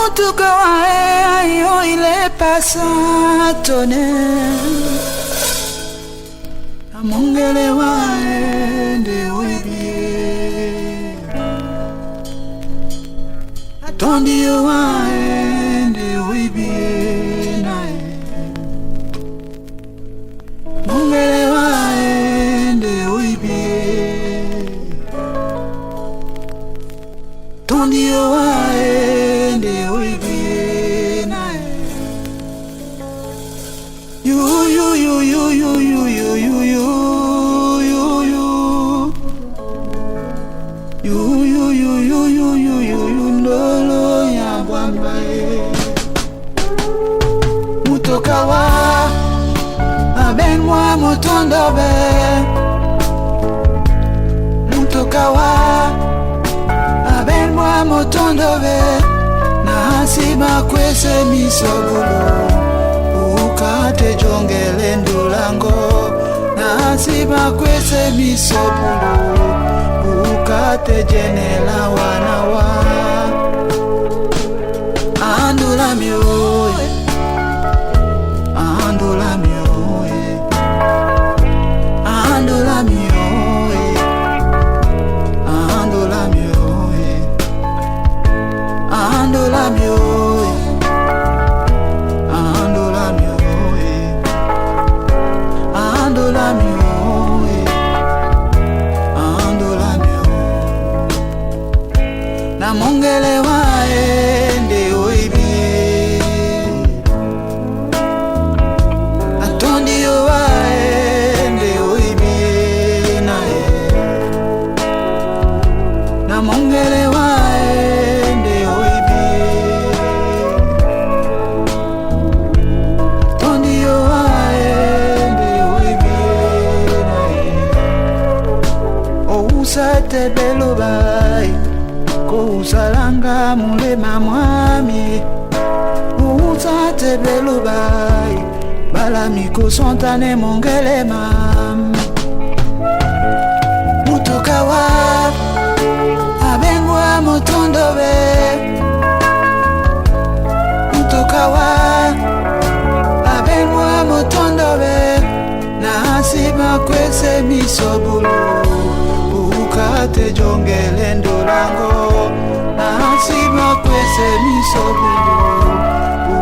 Mutuka wae ayo ile pasatone Amongele wae de webie Atondi wae de webie nae Mongele wae de webie Tondi wae de webie nae You ndolo ya bwambae Mutoka wa aben mwa motondobe Mutoka wa aben mwa motondobe Na hasiba kwese misobulu Ukate jongele ndulango Na hasiba kwese misobulu Ukate jenela wanawa Andula mioye Andula mioye Andula mioye Andula mioye Andula mioye Andula mioye Andula mioye Na mongele waende oibie Atondi waende oibie nae Na mongele waende oibie Atondi waende oibie nae Ousate belo bai Usalanga mulema mwami Utate belubai Bala miko sontane mongele mam Mutoka wa Abengwa motondobe Mutoka wa Abengwa motondobe Na hasiba kwese misobulu Ukate jongele ndolango Nasiba kwese misobulu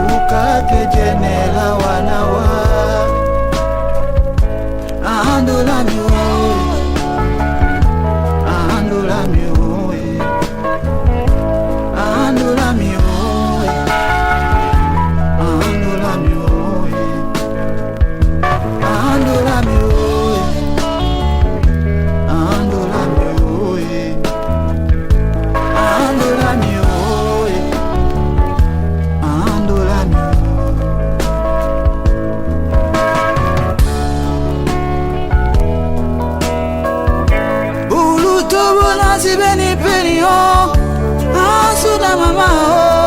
Ukate jenela wanawa Andula mioye Andula mioye Andula mioye Andula mioye Andula mioye Andula mioye Andula mioye Andula mioye Ulu tobo nasi beni peni o Asuda mama o